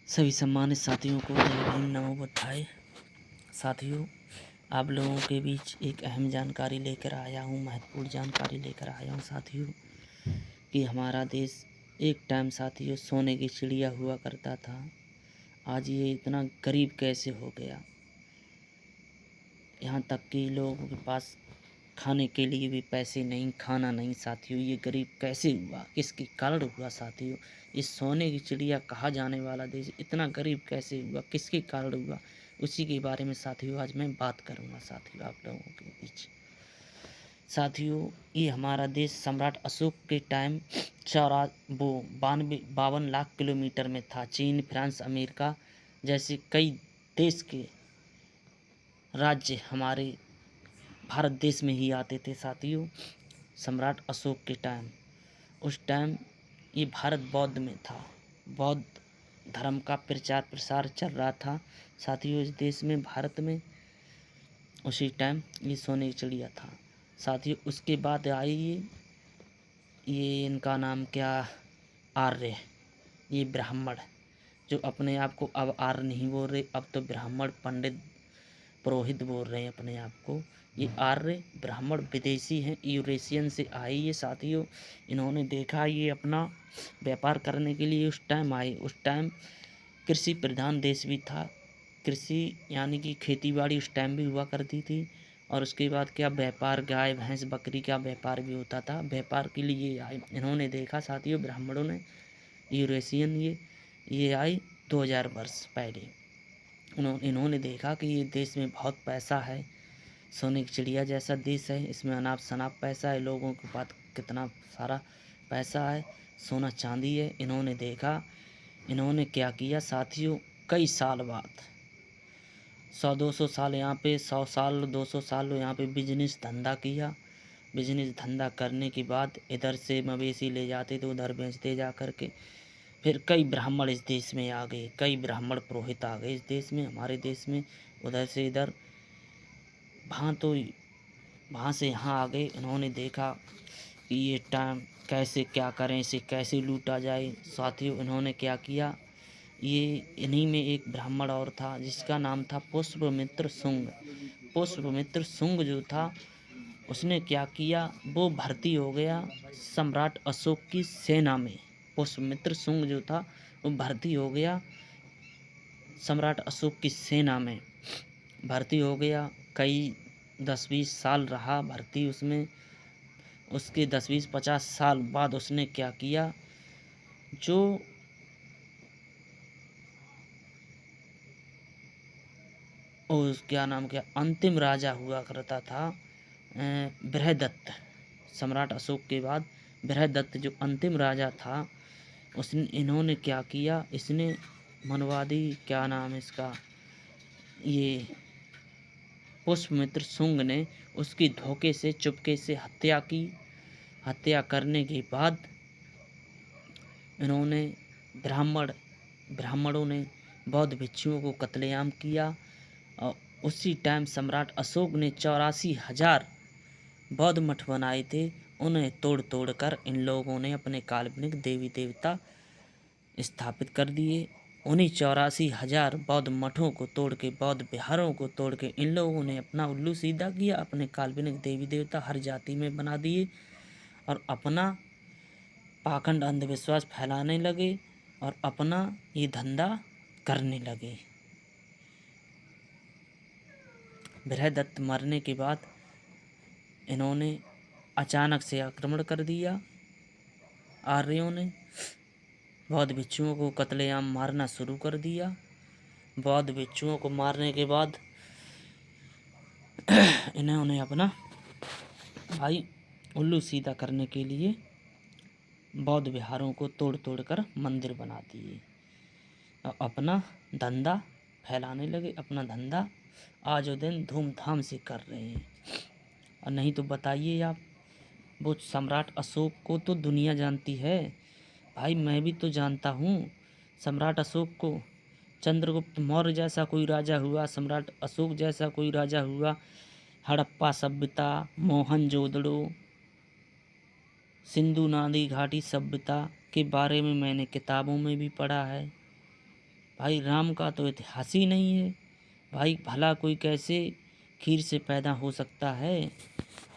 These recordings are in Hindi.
सभी सम्मानित साथियों को जय भीम नमो बुद्धाय। साथियों, आप लोगों के बीच एक अहम जानकारी लेकर आया हूँ, महत्वपूर्ण जानकारी लेकर आया हूँ साथियों, कि हमारा देश एक टाइम साथियों सोने की चिड़िया हुआ करता था। आज ये इतना गरीब कैसे हो गया। यहाँ तक कि लोगों के पास खाने के लिए भी पैसे नहीं, खाना नहीं साथियों। ये गरीब कैसे हुआ, किसके कारण हुआ साथियों। इस सोने की चिड़िया कहा जाने वाला देश इतना गरीब कैसे हुआ, किसके कारण हुआ, उसी के बारे में साथियों आज मैं बात करूंगा साथियों आप लोगों के बीच। साथियों, ये हमारा देश सम्राट अशोक के टाइम 52 लाख किलोमीटर में था। चीन, फ्रांस, अमेरिका जैसे कई देश के राज्य हमारे भारत देश में ही आते थे साथियों। सम्राट अशोक के टाइम, उस टाइम ये भारत बौद्ध में था, बौद्ध धर्म का प्रचार प्रसार चल रहा था साथियों इस देश में, भारत में। उसी टाइम ये सोने की चिड़िया था साथियों। उसके बाद आई ये इनका नाम क्या, आर्य, ये ब्राह्मण जो अपने आप को अब आर्य नहीं बोल रहे, अब तो ब्राह्मण पंडित पुरोहित बोल रहे हैं अपने आप को। ये आर्य ब्राह्मण विदेशी हैं, यूरेशियन से आए ये साथियों। इन्होंने देखा ये अपना व्यापार करने के लिए उस टाइम आए। उस टाइम कृषि प्रधान देश भी था, कृषि यानी कि खेती बाड़ी उस टाइम भी हुआ करती थी। और उसके बाद क्या व्यापार, गाय भैंस बकरी का व्यापार भी होता था। व्यापार के लिए आए, इन्होंने देखा साथियों ब्राह्मणों ने, यूरेशियन ये आए 2000 वर्ष पहले। इन्होंने देखा कि ये देश में बहुत पैसा है, सोने की चिड़िया जैसा देश है, इसमें अनाप शनाप पैसा है, लोगों के पास कितना सारा पैसा है, सोना चांदी है। इन्होंने देखा, इन्होंने क्या किया साथियों, कई साल बाद 100-200 साल यहाँ पे, 100 साल 200 साल यहाँ पे बिजनेस धंधा किया। बिजनेस धंधा करने के बाद इधर से मवेशी ले जाते थे, उधर बेचते जा कर के। फिर कई ब्राह्मण इस देश में आ गए, कई ब्राह्मण पुरोहित आ गए इस देश में, हमारे देश में। उधर से इधर, वहाँ से यहाँ आ गए। इन्होंने देखा कि ये टाइम कैसे क्या करें, इसे कैसे लूटा जाए साथियों। इन्होंने क्या किया, ये इन्हीं में एक ब्राह्मण और था जिसका नाम था पुष्पमित्र शुंग। पुष्पमित्र शुंग जो था, उसने क्या किया, वो भर्ती हो गया सम्राट अशोक की सेना में। पुष्पमित्र शुंग जो था वो भर्ती हो गया सम्राट अशोक की सेना में, भर्ती हो गया। कई 10-20 साल रहा भर्ती उसमें। उसके 10-20-50 साल बाद उसने क्या किया, जो क्या नाम, क्या अंतिम राजा हुआ करता था, बृहदत्त। सम्राट अशोक के बाद बृहदत्त जो अंतिम राजा था, इन्होंने क्या किया, इसने मनवादी, क्या नाम इसका, ये पुष्पमित्र शुंग ने उसकी धोखे से चुपके से हत्या की। हत्या करने के बाद इन्होंने ब्राह्मणों ने बौद्ध भिक्षुओं को कत्लेआम किया। और उसी टाइम सम्राट अशोक ने 84,000 बौद्ध मठ बनाए थे, उन्हें तोड़ तोड़ कर इन लोगों ने अपने काल्पनिक देवी देवता स्थापित कर दिए। उन्हीं 84,000 बौद्ध मठों को तोड़ के, बौद्ध विहारों को तोड़ के इन लोगों ने अपना उल्लू सीधा किया, अपने काल्पनिक देवी देवता हर जाति में बना दिए और अपना पाखंड अंधविश्वास फैलाने लगे और अपना ये धंधा करने लगे। बृहदत्त मरने के बाद इन्होंने अचानक से आक्रमण कर दिया। आर्यों ने बौद्ध भिक्षुओं को कत्लेआम मारना शुरू कर दिया। बौद्ध भिक्षुओं को मारने के बाद इन्होंने अपना भाई उल्लू सीधा करने के लिए बौद्ध विहारों को तोड़ तोड़ कर मंदिर बना दिए और अपना धंधा फैलाने लगे। अपना धंधा आज और दिन धूमधाम से कर रहे हैं। और नहीं तो बताइए आप, वो सम्राट अशोक को तो दुनिया जानती है भाई, मैं भी तो जानता हूँ सम्राट अशोक को। चंद्रगुप्त मौर्य जैसा कोई राजा हुआ, सम्राट अशोक जैसा कोई राजा हुआ, हड़प्पा सभ्यता, मोहनजोदड़ो, सिंधु नदी घाटी सभ्यता के बारे में मैंने किताबों में भी पढ़ा है। भाई राम का तो इतिहास ही नहीं है। भाई भला कोई कैसे खीर से पैदा हो सकता है?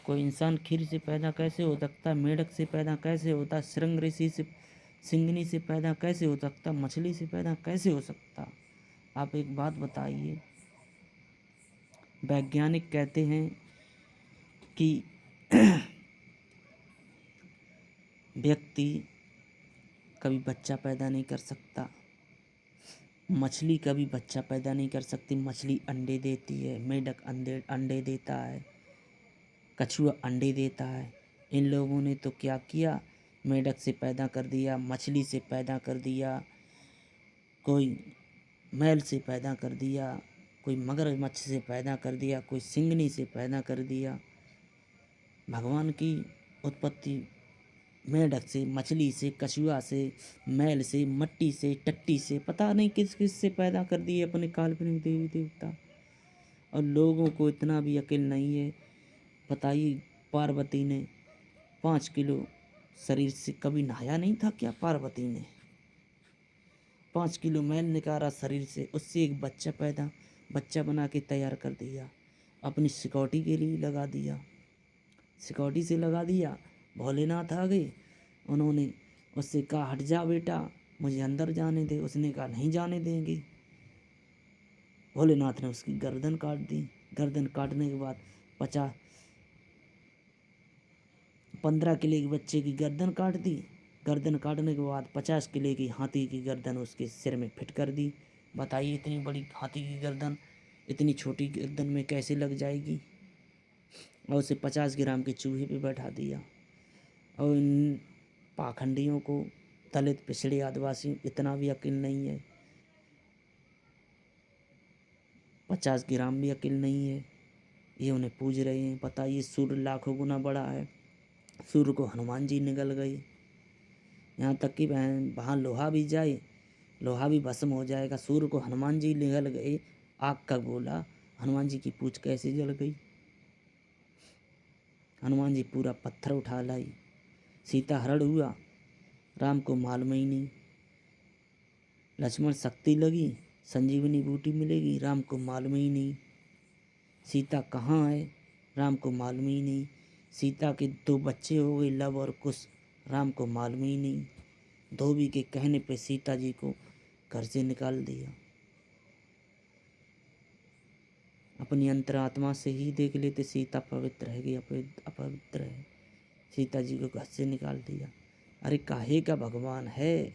कोई इंसान खीर से पैदा कैसे हो सकता है? मेढक से पैदा कैसे होता? शृंग ऋषि से, सिंगनी से पैदा कैसे हो सकता? मछली से पैदा कैसे हो सकता? आप एक बात बताइए। वैज्ञानिक कहते हैं कि व्यक्ति कभी बच्चा पैदा नहीं कर सकता, मछली कभी बच्चा पैदा नहीं कर सकती। मछली अंडे देती है, मेढक अंडे देता है, कछुआ अंडे देता है। इन लोगों ने तो क्या किया, मेढक से पैदा कर दिया, मछली से पैदा कर दिया, कोई मैल से पैदा कर दिया, कोई मगरमच्छ से पैदा कर दिया, कोई सिंगनी से पैदा कर दिया। भगवान की उत्पत्ति मेढक से, मछली से, कछुआ से, मैल से, मट्टी से, टट्टी से, पता नहीं किस किस से पैदा कर दिए अपने काल्पनिक देवी देवता। और लोगों को इतना भी अक्ल नहीं है। बताइए, पार्वती ने 5 किलो शरीर से कभी नहाया नहीं था क्या? पार्वती ने 5 किलो मैल निकाला शरीर से, उससे एक बच्चा बना के तैयार कर दिया, अपनी सिक्योरिटी के लिए लगा दिया। सिक्योरिटी से लगा दिया। भोलेनाथ आ गए, उन्होंने उससे कहा हट जा बेटा, मुझे अंदर जाने दे। उसने कहा नहीं जाने देंगे। भोलेनाथ ने उसकी गर्दन काट दी। गर्दन काटने के बाद 15 किलो के बच्चे की गर्दन काट दी। गर्दन काटने के बाद 50 किलो की हाथी की गर्दन उसके सिर में फिट कर दी। बताइए, इतनी बड़ी हाथी की गर्दन इतनी छोटी गर्दन में कैसे लग जाएगी? और उसे 50 ग्राम के चूहे पे बैठा दिया। और इन पाखंडियों को, दलित पिछड़े आदिवासी, इतना भी अक्ल नहीं है, 50 ग्राम भी अक्ल नहीं है। ये उन्हें पूज रहे हैं। बताइए, सूर्य लाखों गुना बड़ा है। सूर्य को हनुमान जी निगल गए। यहाँ तक कि वहाँ लोहा भी जाए, लोहा भी भस्म हो जाएगा। सूर्य को हनुमान जी निगल गए। आग का गोला, हनुमान जी की पूंछ कैसे जल गई? हनुमान जी पूरा पत्थर उठा लाई। सीता हरण हुआ, राम को मालूम ही नहीं। लक्ष्मण शक्ति लगी, संजीवनी बूटी मिलेगी, राम को मालूम ही नहीं। सीता कहाँ है, राम को मालूम ही नहीं। सीता के 2 बच्चे हो गए, लव और कुश, राम को मालूम ही नहीं। धोबी के कहने पे सीता जी को घर से निकाल दिया। अपनी अंतरात्मा से ही देख लेते सीता पवित्र है कि अपवित्र है। सीता जी को घर से निकाल दिया। अरे काहे का भगवान है?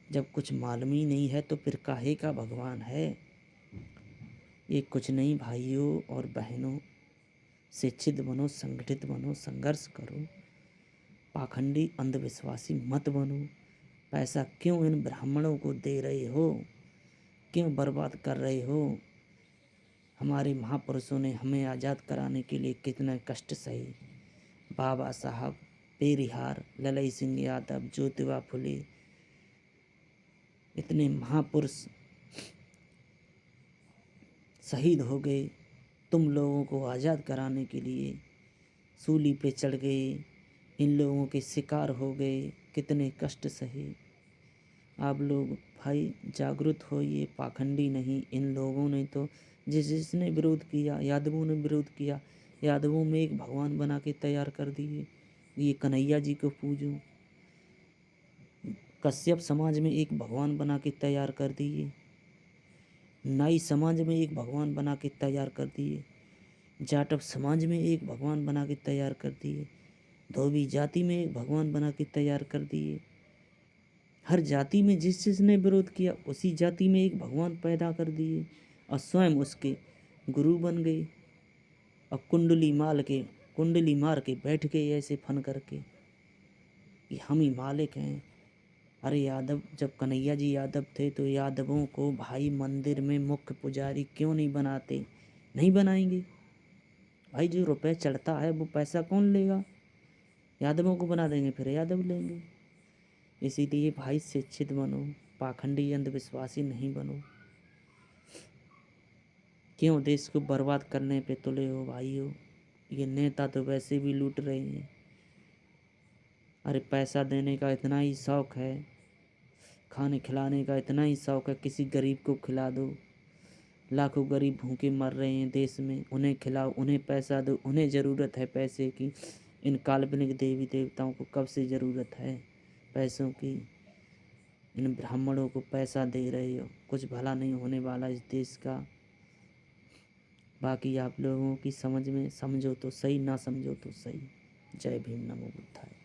जब कुछ मालूम ही नहीं है तो फिर काहे का भगवान है? ये कुछ नहीं भाइयों और बहनों, शिक्षित बनो, संगठित बनो, संघर्ष करो, पाखंडी अंधविश्वासी मत बनो। पैसा क्यों इन ब्राह्मणों को दे रहे हो? क्यों बर्बाद कर रहे हो? हमारे महापुरुषों ने हमें आज़ाद कराने के लिए कितना कष्ट सहे। बाबा साहब, पेरिहार, ललई सिंह यादव, ज्योतिबा फुले, इतने महापुरुष शहीद हो गए तुम लोगों को आज़ाद कराने के लिए। सूली पे चढ़ गए, इन लोगों के शिकार हो गए, कितने कष्ट सहे। आप लोग भाई जागरूक होइए, पाखंडी नहीं। इन लोगों ने तो जिसने विरोध किया, यादवों ने विरोध किया, यादवों में एक भगवान बना के तैयार कर दिए। ये कन्हैया जी को पूजो। कश्यप समाज में एक भगवान बना के तैयार कर दिए। नाई समाज में एक भगवान बना के तैयार कर दिए। जाटव समाज में एक भगवान बना के तैयार कर दिए। धोबी जाति में एक भगवान बना के तैयार कर दिए। हर जाति में जिसने विरोध किया उसी जाति में एक भगवान पैदा कर दिए और स्वयं उसके गुरु बन गए। और कुंडली मार के बैठ गए ऐसे फन करके कि हम ही मालिक हैं। अरे यादव, जब कन्हैया जी यादव थे तो यादवों को भाई मंदिर में मुख्य पुजारी क्यों नहीं बनाते? नहीं बनाएंगे भाई। जो रुपए चढ़ता है वो पैसा कौन लेगा? यादवों को बना देंगे, फिर यादव लेंगे। इसीलिए भाई शिक्षित बनो, पाखंडी अंधविश्वासी नहीं बनो। क्यों देश को बर्बाद करने पे तुले हो भाइयों? ये नेता तो वैसे भी लूट रहे हैं। अरे पैसा देने का इतना ही शौक है खाने खिलाने का इतना ही शौक़ है, किसी गरीब को खिला दो। लाखों गरीब भूखे मर रहे हैं देश में, उन्हें खिलाओ, उन्हें पैसा दो, उन्हें ज़रूरत है पैसे की। इन काल्पनिक देवी देवताओं को कब से ज़रूरत है पैसों की? इन ब्राह्मणों को पैसा दे रहे हो, कुछ भला नहीं होने वाला इस देश का। बाकी आप लोगों की समझ में समझो तो सही, ना समझो तो सही। जय भीम, नमो बुद्धाय।